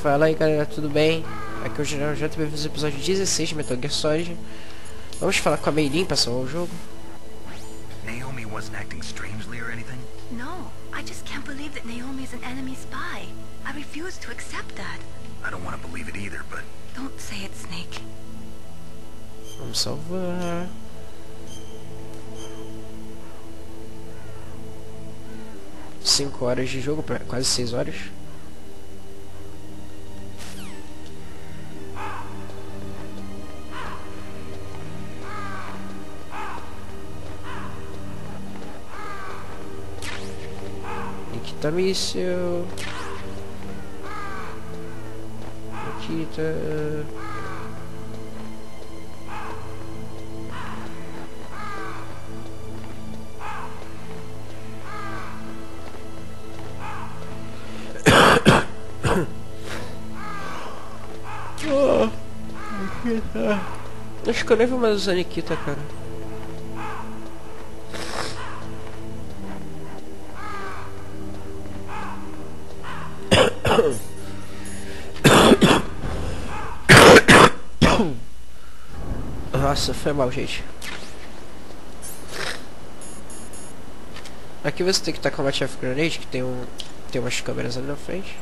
Fala aí galera, tudo bem? Aqui é o General J, bem-vindos ao episódio 16 de Metal Gear Solid. Vamos falar com a Meilin para salvar o jogo. Naomi wasn't acting strangely or anything? No, I just can't believe that Naomi's an enemy spy. I refuse to accept that. I don't want to believe it either, but... Don't say it, Snake. Vamos salvar. Cinco horas de jogo, quase 6 horas. Nikita míssil. Nikita. Acho que eu nem vou mais usar Nikita, cara. Nossa, foi mal, gente. Aqui você tem que tacar uma Chaff Grenade, que tem umas câmeras ali na frente.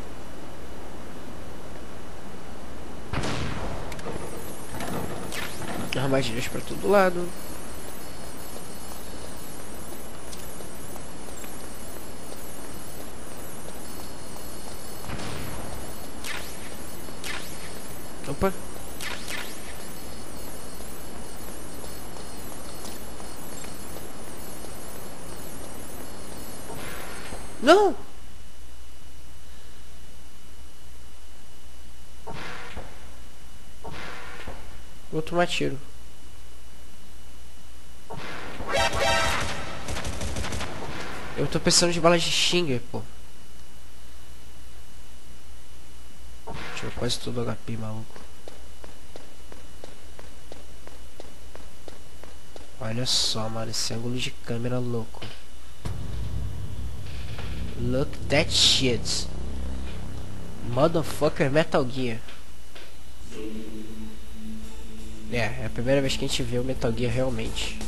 Armadilhas pra todo lado. Opa. Não! Vou tomar tiro. Eu tô precisando de balas de Stinger, pô. Tirou quase todo o HP, maluco. Olha só, mano, esse ângulo de câmera louco. Look that shit. Motherfucker Metal Gear. É a primeira vez que a gente vê o Metal Gear realmente.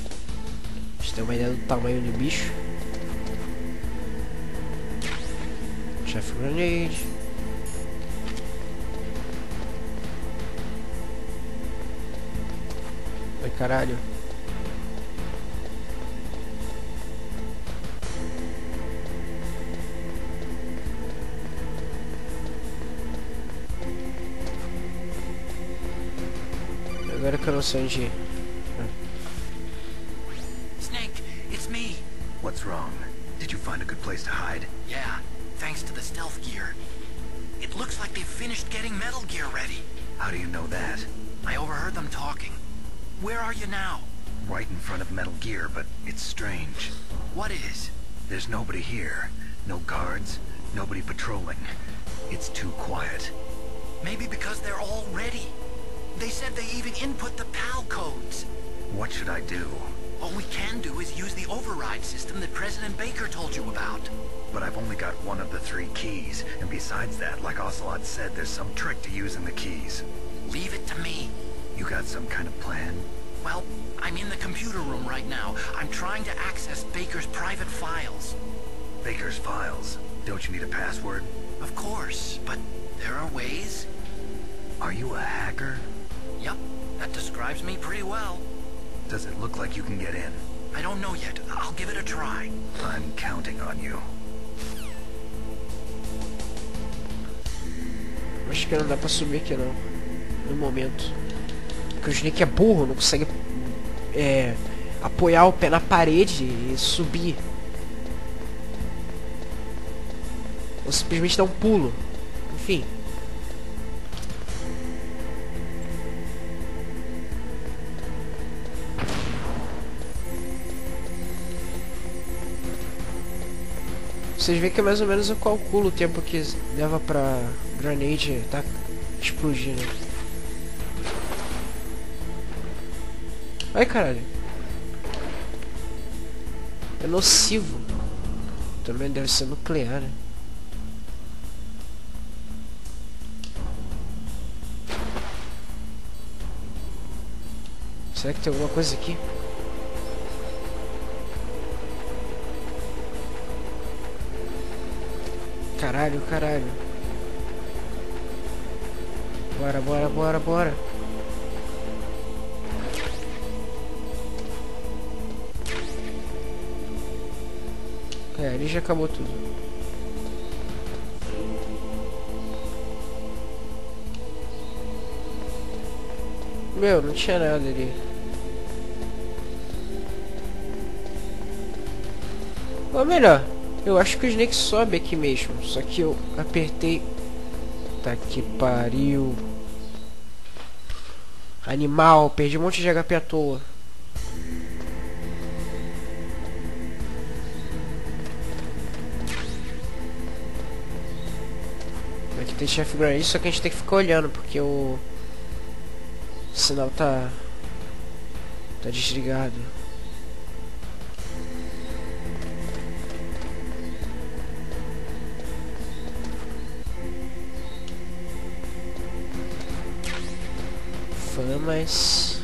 A gente tem uma ideia do tamanho do bicho. Chaff Grenade. Ai, caralho. Agora que eu não sei onde ir. Snake, it's me. What's wrong? Did you find a good place to hide? Yeah, thanks to the stealth gear. It looks like they've finished getting Metal Gear ready. How do you know that? I overheard them talking. Where are you now? Right in front of Metal Gear, but it's strange. What is? There's nobody here. No guards, nobody patrolling. It's too quiet. Maybe because they're all ready. They said they even input the PAL codes. What should I do? All we can do is use the override system that President Baker told you about. But I've only got one of the 3 keys, and besides that, like Ocelot said, there's some trick to using the keys. Leave it to me. You got some kind of plan? Well, I'm in the computer room right now. I'm trying to access Baker's private files. Baker's files? Don't you need a password? Of course, but there are ways. Are you a hacker? Yep, that describes me pretty well. Does it look like you can get in? I don't know yet. I'll give it a try. I'm counting on you. Acho que não dá pra subir aqui não. No momento. Porque o Snake é burro, não consegue apoiar o pé na parede e subir. Ou simplesmente dar um pulo. Enfim. Vocês veem que mais ou menos eu calculo o tempo que leva pra grenade tá explodindo. Ai, caralho. É nocivo. Também deve ser nuclear, né? Será que tem alguma coisa aqui? Caralho, caralho. Bora, bora, bora, bora. É, ali já acabou tudo. Meu, não tinha nada ali. Ou melhor, eu acho que o Snake sobe aqui mesmo. Só que eu apertei. Tá que pariu. Animal, perdi um monte de HP à toa. Aqui tem chefe grande, só que a gente tem que ficar olhando, porque o sinal tá desligado. Famas.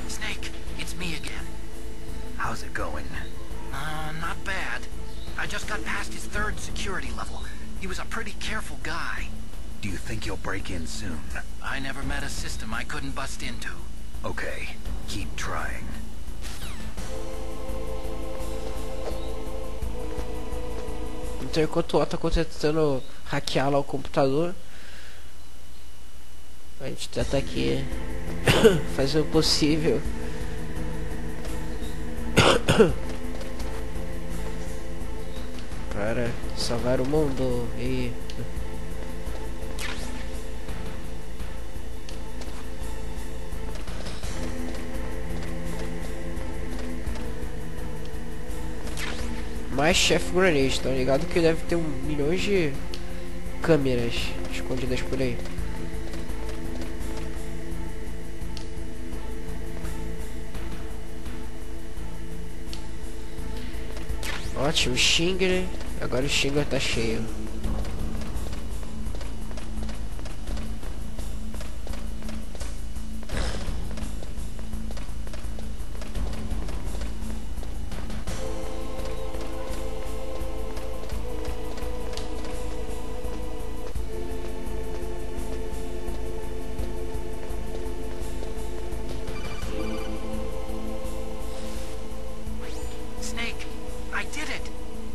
Snake, it's me again. How's it going? Not bad. I just got past his 3rd security level. He was a pretty careful guy. Do you think you'll break in soon? I never met a system I couldn't bust into. Okay, keep trying. Então enquanto o Otto tá tentando hackear lá o computador, a gente tenta aqui fazer o possível para salvar o mundo e mais Chef Grenade, tá ligado que deve ter milhões de câmeras escondidas por aí. Ótimo, Stinger. Agora o Stinger tá cheio. Snake, I did it!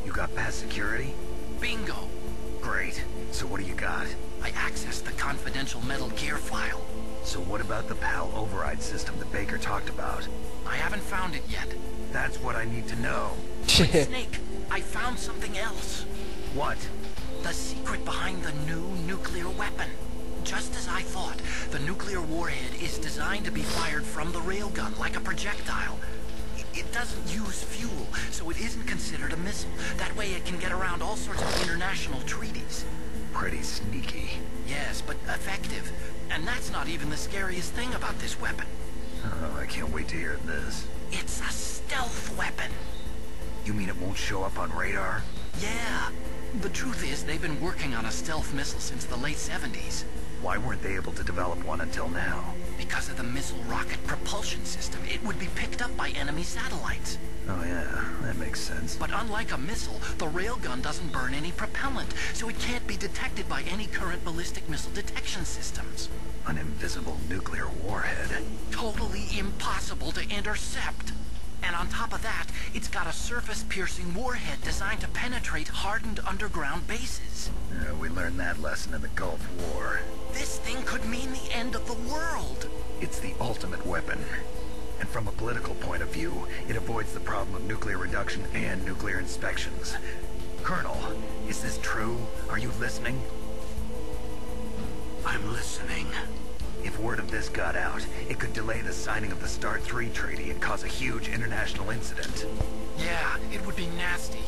You got past security? Bingo! Great. So what do you got? I accessed the confidential Metal Gear file. So what about the PAL override system that Baker talked about? I haven't found it yet. That's what I need to know. Snake, I found something else. What? The secret behind the new nuclear weapon. Just as I thought, the nuclear warhead is designed to be fired from the railgun like a projectile. It doesn't use fuel, so it isn't considered a missile. That way it can get around all sorts of international treaties. Pretty sneaky. Yes, but effective. And that's not even the scariest thing about this weapon. Oh, I can't wait to hear this. It's a stealth weapon. You mean it won't show up on radar? Yeah. The truth is, they've been working on a stealth missile since the late 70s. Why weren't they able to develop one until now? Because of the missile rocket propulsion system, it would be picked up by enemy satellites. Oh yeah, that makes sense. But unlike a missile, the railgun doesn't burn any propellant, so it can't be detected by any current ballistic missile detection systems. An invisible nuclear warhead. Totally impossible to intercept. And on top of that, it's got a surface-piercing warhead designed to penetrate hardened underground bases. Yeah, we learned that lesson in the Gulf War. This thing could mean the end of the world. It's the ultimate weapon. And from a political point of view, it avoids the problem of nuclear reduction and nuclear inspections. Colonel, is this true? Are you listening? I'm listening. If word of this got out, it could delay the signing of the START 3 treaty and cause a huge international incident. Yeah, it would be nasty.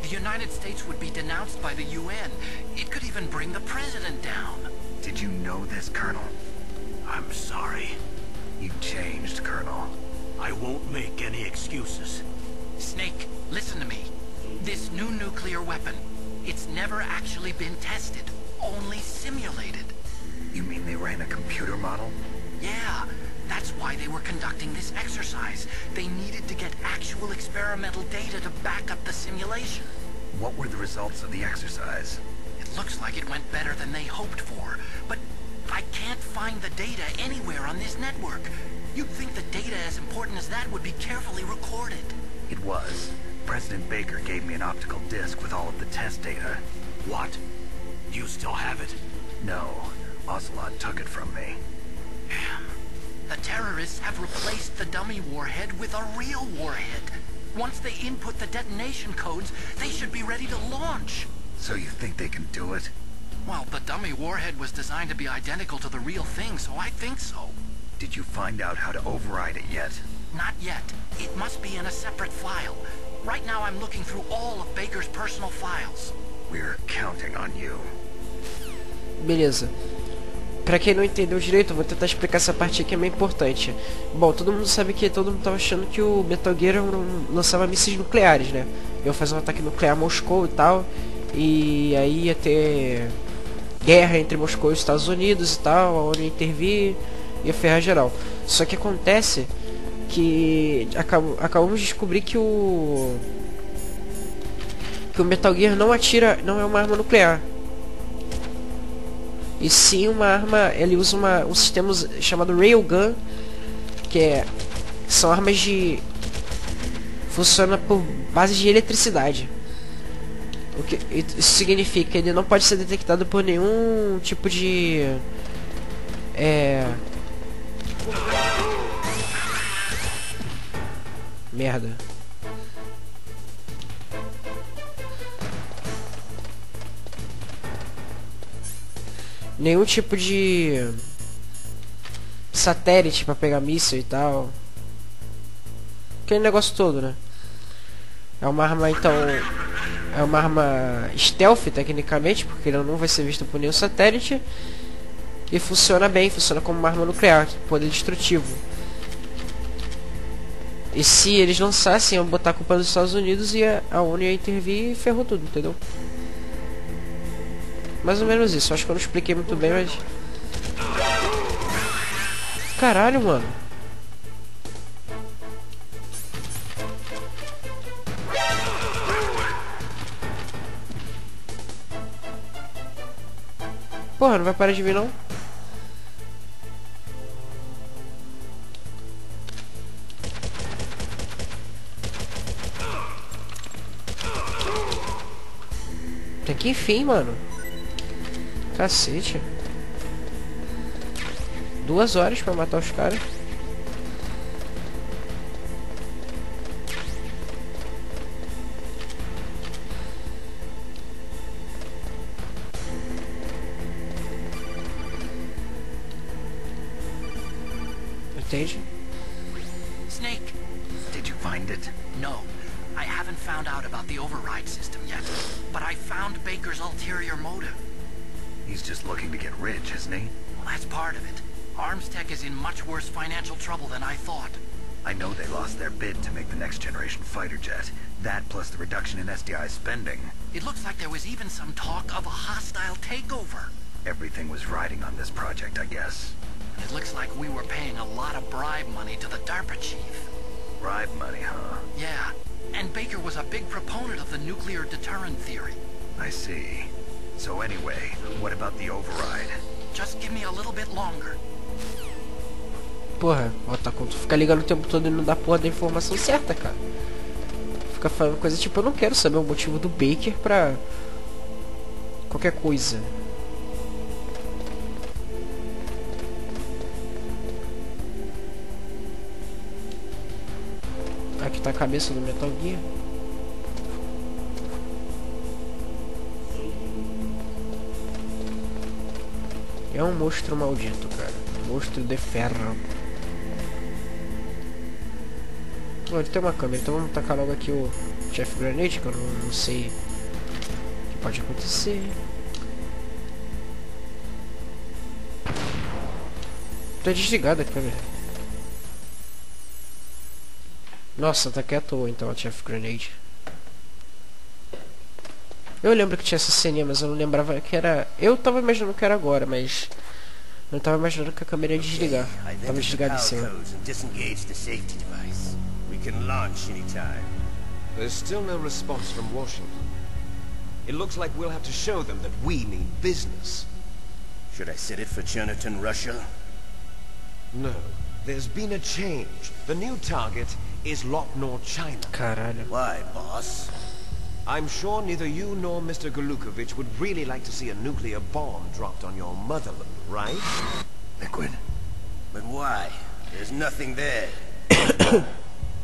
The United States would be denounced by the UN. It could even bring the president down. Did you know this, Colonel? I'm sorry. You've changed, Colonel. I won't make any excuses. Snake, listen to me. This new nuclear weapon, it's never actually been tested. only simulated. You mean they ran a computer model? Yeah, that's why they were conducting this exercise. They needed to get actual experimental data to back up the simulation. What were the results of the exercise? It looks like it went better than they hoped for, but I can't find the data anywhere on this network. You'd think the data as important as that would be carefully recorded. It was. President Baker gave me an optical disc with all of the test data. What? You still have it? No, Ocelot took it from me. The terrorists have replaced the dummy warhead with a real warhead. Once they input the detonation codes, they should be ready to launch. So you think they can do it? Well, the dummy warhead was designed to be identical to the real thing, so I think so. Did you find out how to override it yet? Not yet. It must be in a separate file. Right now I'm looking through all of Baker's personal files. We're counting on you. Beleza. Pra quem não entendeu direito, eu vou tentar explicar essa parte aqui que é meio importante. Bom, todo mundo sabe que todo mundo tava achando que o Metal Gear lançava mísseis nucleares, né? Ia fazer um ataque nuclear a Moscou e tal. E aí ia ter guerra entre Moscou e os Estados Unidos e tal. A ONU ia intervir, ia ferrar geral. Só que acontece que acabamos de descobrir que o Metal Gear não é uma arma nuclear. E sim uma arma, ele usa um sistema chamado Railgun, são armas funciona por base de eletricidade. Isso significa que ele não pode ser detectado por nenhum tipo de merda. Nenhum tipo de satélite pra pegar míssil e tal. Aquele negócio todo, né? É uma arma, então... É uma arma stealth, tecnicamente, porque ele não vai ser visto por nenhum satélite. E funciona bem, funciona como uma arma nuclear, poder destrutivo. E se eles lançassem, iam botar a culpa dos Estados Unidos e a ONU ia intervir e ferrou tudo, entendeu? Mais ou menos isso, acho que eu não expliquei muito bem, mas... Caralho, mano. Porra, não vai parar de vir não? Até que enfim, mano. Cacete. 2 horas pra matar os caras. Entende? Snake, Did you find it? no. I haven't found out about the override system yet, but I found Baker's ulterior motive. He's just looking to get rich, isn't he? Well, that's part of it. Arms Tech is in much worse financial trouble than I thought. I know they lost their bid to make the next generation fighter jet. That plus the reduction in SDI spending. It looks like there was even some talk of a hostile takeover. Everything was riding on this project, I guess. It looks like we were paying a lot of bribe money to the DARPA chief. Bribe money, huh? Yeah, and Baker was a big proponent of the nuclear deterrent theory. I see. So anyway, what about the override? Just give me a little bit longer. Porra, Otacon, tu fica ligando o tempo todo e não dá porra da informação certa, cara. Fica falando coisa tipo, eu não quero saber o motivo do Baker pra... qualquer coisa. Aqui tá a cabeça do Metal Gear. É um monstro maldito, cara. Monstro de ferro. Oh, ele tem uma câmera, então vamos tacar logo aqui o Chef Grenade, que eu não sei o que pode acontecer. Tá desligada a câmera. Nossa, tá aqui à toa então a Chef Grenade. Eu lembro que tinha essa ceninha, mas eu não lembrava que era... Eu tava imaginando que era agora, mas... Eu tava imaginando que a câmera ia desligar. Tava desligada em cima. There's still no response from Washington. It looks like we'll have to show them that we mean business. Should I set it for Jonathan, Russia? No. There's been a change. The new target is Locknor, China. Caralho. Why, boss? I'm sure neither you nor Mr. Golukovich would really like to see a nuclear bomb dropped on your motherland, right? Liquid. But why? There's nothing there.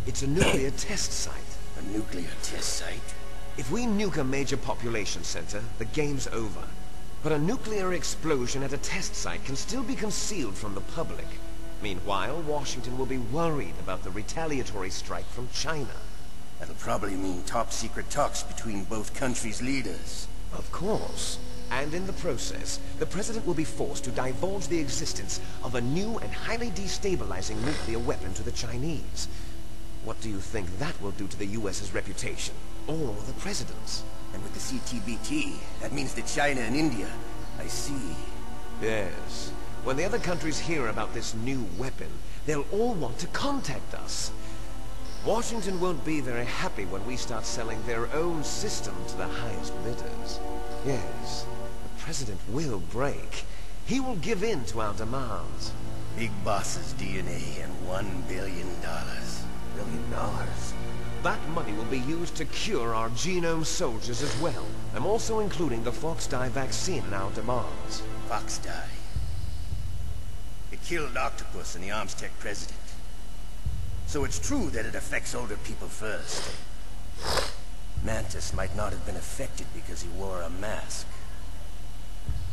It's a nuclear test site. A nuclear test site? If we nuke a major population center, the game's over. But a nuclear explosion at a test site can still be concealed from the public. Meanwhile, Washington will be worried about the retaliatory strike from China. That'll probably mean top-secret talks between both countries' leaders. Of course. And in the process, the president will be forced to divulge the existence of a new and highly destabilizing nuclear weapon to the Chinese. What do you think that will do to the US's reputation? Or the president's? And with the CTBT, that means that China and India. I see. Yes. When the other countries hear about this new weapon, they'll all want to contact us. Washington won't be very happy when we start selling their own system to the highest bidders. Yes, the president will break. He will give in to our demands. Big Boss's DNA and $1 billion. $1 billion? That money will be used to cure our genome soldiers as well. I'm also including the Fox dye vaccine in our demands. Fox dye. It killed Octopus and the Armstech president. So it's true that it affects older people first. Mantis might not have been affected because he wore a mask.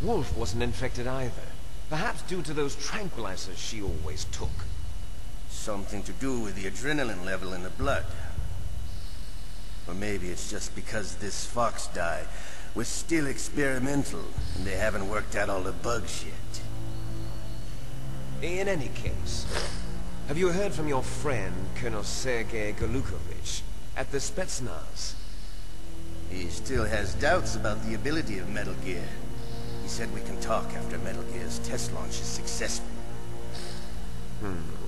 Wolf wasn't infected either. Perhaps due to those tranquilizers she always took. Something to do with the adrenaline level in the blood. Or maybe it's just because this Fox dye was still experimental and they haven't worked out all the bugs yet. In any case, have you heard from your friend, Colonel Sergei Golukovich, at the Spetsnaz? He still has doubts about the ability of Metal Gear. He said we can talk after Metal Gear's test launch is successful.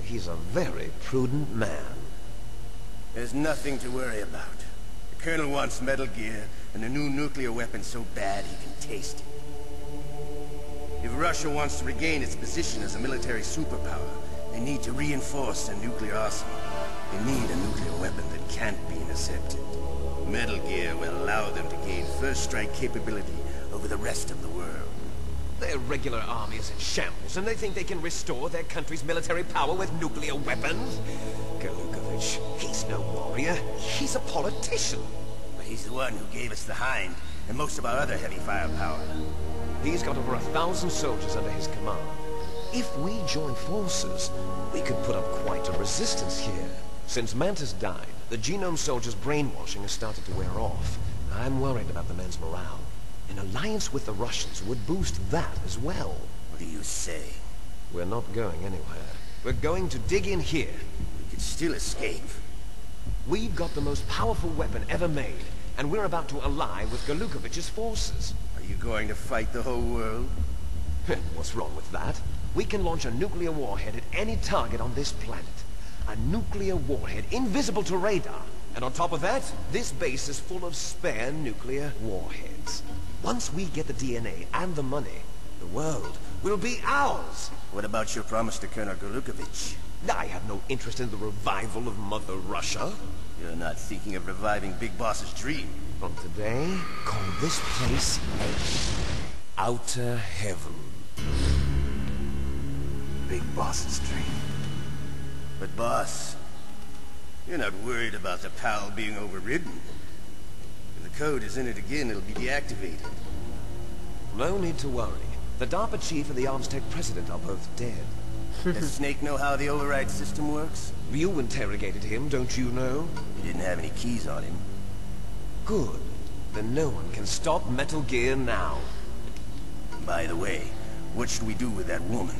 He's a very prudent man. There's nothing to worry about. The Colonel wants Metal Gear and a new nuclear weapon so bad he can taste it. If Russia wants to regain its position as a military superpower, they need to reinforce their nuclear arsenal. They need a nuclear weapon that can't be intercepted. Metal Gear will allow them to gain first strike capability over the rest of the world. Their regular army is in shambles, and they think they can restore their country's military power with nuclear weapons? Golukovich, he's no warrior. He's a politician. But he's the one who gave us the Hind and most of our other heavy firepower. He's got over 1,000 soldiers under his command. If we join forces, we could put up quite a resistance here. Since Mantis died, the genome soldiers' brainwashing has started to wear off. I'm worried about the men's morale. An alliance with the Russians would boost that as well. What do you say? We're not going anywhere. We're going to dig in here. We could still escape. We've got the most powerful weapon ever made, and we're about to ally with Golukovich's forces. Are you going to fight the whole world? What's wrong with that? We can launch a nuclear warhead at any target on this planet. A nuclear warhead invisible to radar. And on top of that, this base is full of spare nuclear warheads. Once we get the DNA and the money, the world will be ours. What about your promise to Colonel Golukovich? I have no interest in the revival of Mother Russia. You're not thinking of reviving Big Boss's dream. From today, call this place Outer Heaven. Big Boss's dream. But boss, you're not worried about the PAL being overridden. If the code is in it again, it'll be deactivated. No need to worry. The DARPA chief and the Armstech president are both dead. Does Snake know how the override system works? You interrogated him, don't you know? He didn't have any keys on him. Good. Then no one can stop Metal Gear now. By the way, what should we do with that woman?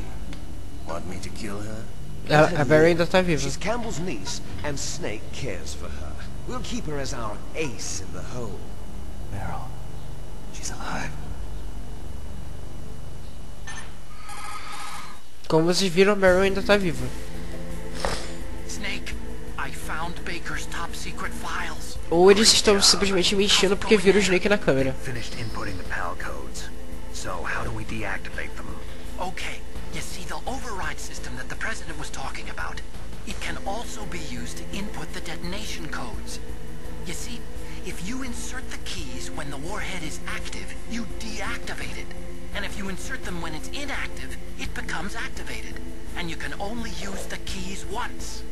Want me to kill her? A Barry ainda tá viva. She's Campbell's niece, and Snake cares for her. We'll keep her as our ace in the hole. Meryl, Como vocês viram, a Meryl ainda tá viva. Snake, I found Baker's top secret files. Ou eles estão simplesmente mentindo porque viram o Snake na câmera. Finished inputting the PAL codes. So how do we deactivate them? Okay, you see the override system that the President was talking about? It can also be used to input the detonation codes. You see, if you insert the keys when the warhead is active, you deactivate it. And if you insert them when it's inactive, it becomes activated. And you can only use the keys once.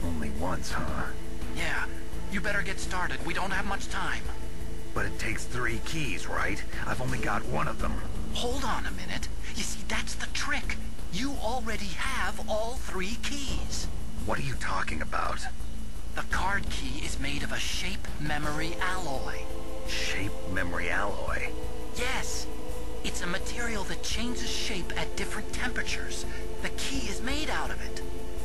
Only once, huh? Yeah, you better get started. We don't have much time. But it takes 3 keys, right? I've only got 1 of them. Hold on a minute. You see, that's the trick. You already have all 3 keys. What are you talking about? The card key is made of a shape memory alloy. Shape memory alloy? Yes. It's a material that changes shape at different temperatures. The key is made out of it.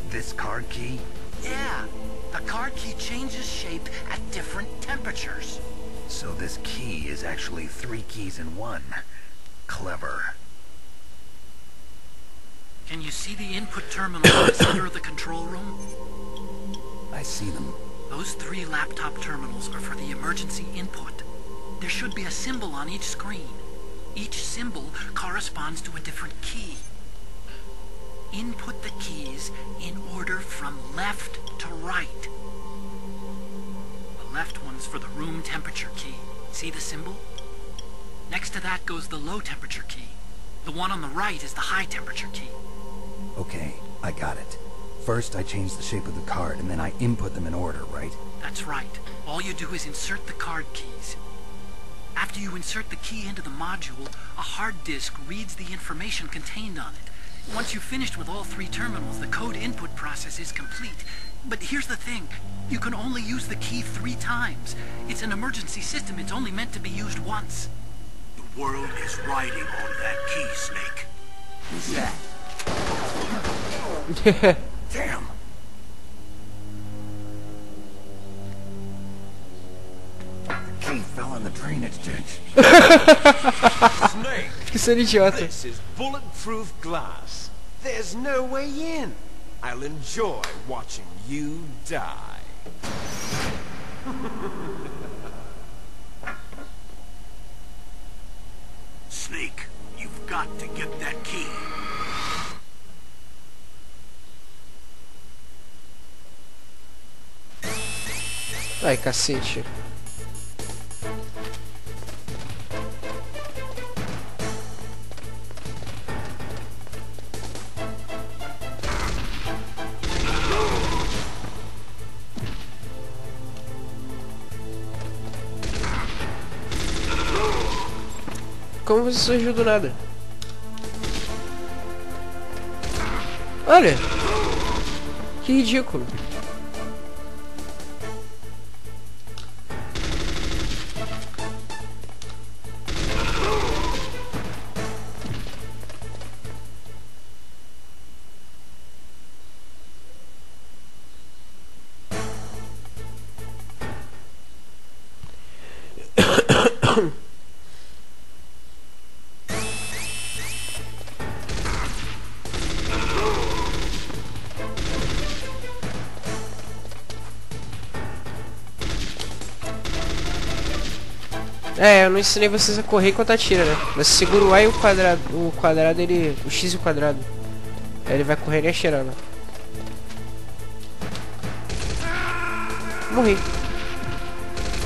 This card key? Yeah. The card key changes shape at different temperatures. So this key is actually 3 keys in 1. Clever. Can you see the input terminal in the center of the control room? I see them. Those 3 laptop terminals are for the emergency input. There should be a symbol on each screen. Each symbol corresponds to a different key. Input the keys in order from left to right. The left one's for the room temperature key. See the symbol? Next to that goes the low temperature key. The one on the right is the high temperature key. Okay, I got it. First, I change the shape of the card, and then I input them in order, right? That's right. All you do is insert the card keys. After you insert the key into the module, a hard disk reads the information contained on it. Once you've finished with all 3 terminals, the code input process is complete. But here's the thing. You can only use the key 3 times. It's an emergency system. It's only meant to be used once. The world is riding on that key, Snake. Who's that? Damn! The key fell in the drainage ditch. Snake, Que ser idiota. this is bulletproof glass. There's no way in. I'll enjoy watching you die. Snake, you've got to get that key. Ai, cacete. Como você surgiu do nada? Olha! Que ridículo. É, eu não ensinei vocês a correr enquanto atira, né? Você segura o A e o quadrado ele... o X e o quadrado. Aí ele vai correndo e atirando. Morri.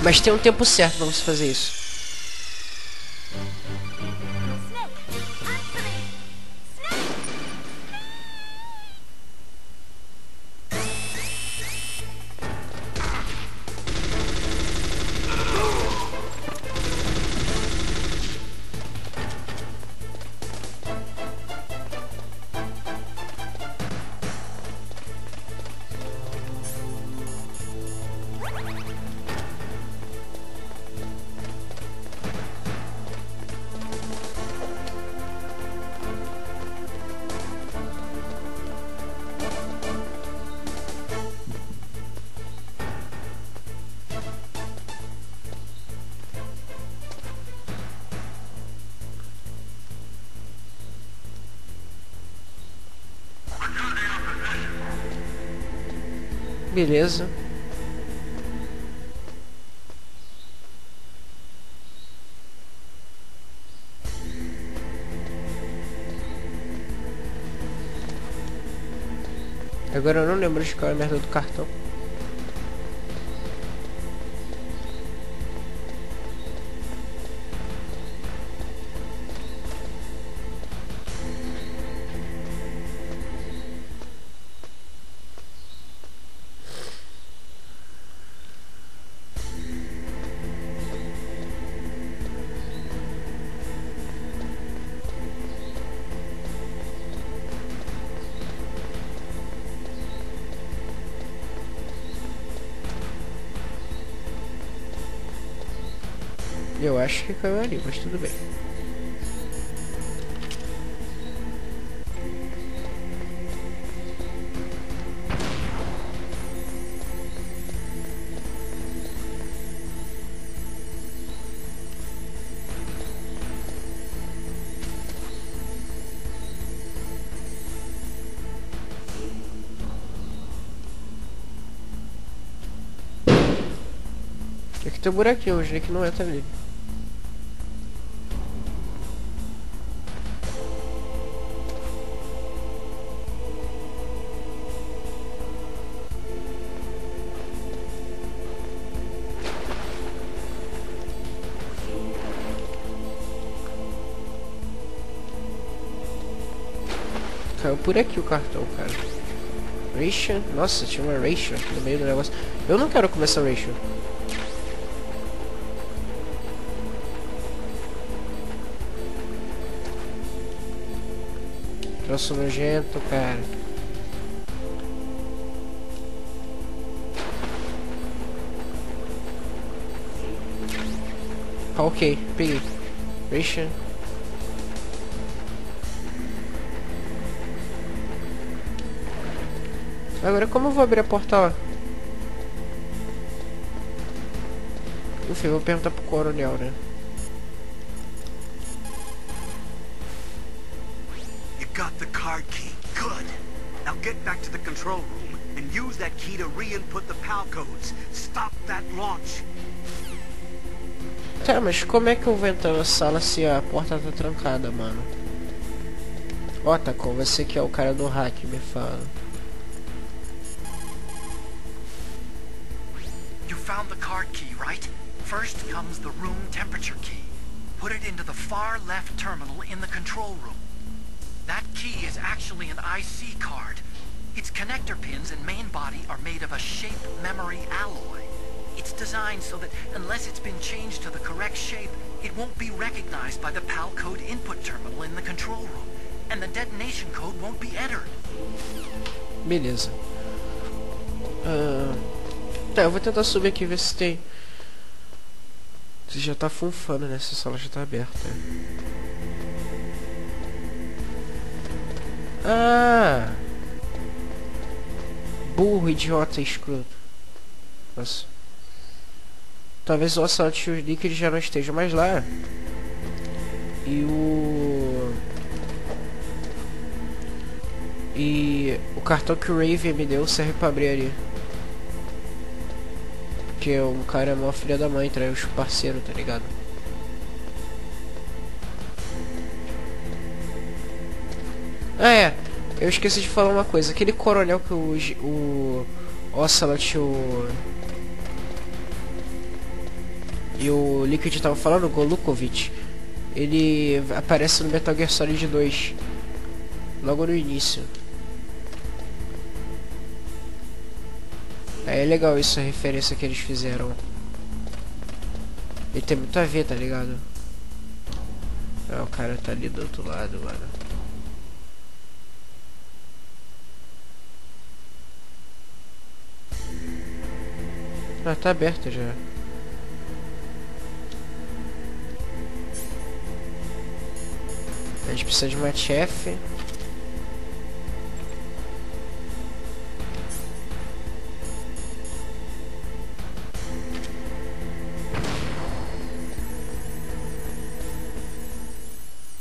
Mas tem um tempo certo pra você fazer isso. Beleza. Agora eu não lembro de qual é a merda do cartão. Eu acho que caiu ali, mas tudo bem. Aqui tem um buraquinho, o Snake não entra ali. Caiu por aqui o cartão, cara. Ration? Nossa, tinha uma Ration aqui no meio do negócio. Eu não quero começar Ration. Troço nojento, cara. Ah, ok, peguei. Ration. Agora como eu vou abrir a porta lá? Enfim, eu vou perguntar pro coronel, né? You got the card key. Good. Now get back to the control room and use that key to re-input the PAL codes. Stop that launch. Tá, mas como é que eu vou entrar na sala se a porta tá trancada, mano? Ó, Tacon, você que é o cara do hack, me fala. You found the card key, right? First comes the room temperature key. Put it into the far left terminal in the control room. That key is actually an IC card. Its connector pins and main body are made of a shape memory alloy. It's designed so that unless it's been changed to the correct shape, it won't be recognized by the PAL code input terminal in the control room, and the detonation code won't be entered. Beleza. Tá, eu vou tentar subir aqui e ver se tem. Se já tá funfando, né? Essa sala já tá aberta. Ah! Burro, idiota, escroto. Nossa. Talvez o assalto e os líquidos já não estejam mais lá. E o cartão que o Raven me deu serve pra abrir ali. Porque um cara é mó filha da mãe, trai os parceiros, tá ligado? Ah, é. Eu esqueci de falar uma coisa. Aquele coronel que o Ocelot e o Liquid estavam falando, o Golukovic, ele aparece no Metal Gear Solid 2 logo no início. É legal isso, a referência que eles fizeram. E tem muito a ver, tá ligado? Ah, o cara tá ali do outro lado, mano. Ah, tá aberto já. A gente precisa de uma chefe.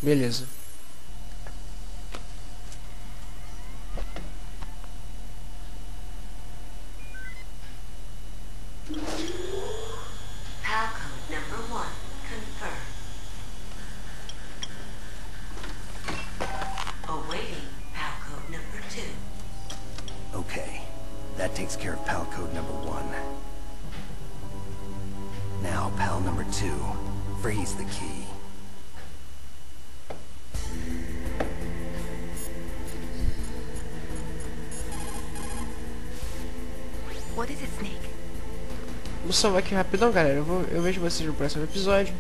Beleza. takes care of pal code number 1. Now, pal number 2, freeze the key. What is it, Snake? Vou salvar aqui rapidão, galera. Eu vejo vocês no próximo episódio.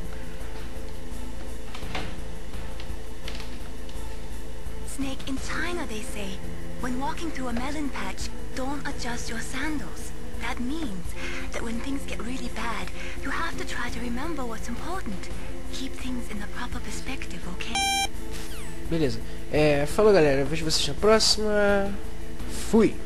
Snake, in China they say, when walking through a melon patch, don't adjust your sandals. That means that when things get really bad, you have to try to remember what's important. Keep things in the proper perspective, okay? Beleza. Falou, galera. Eu vejo vocês na próxima. Fui!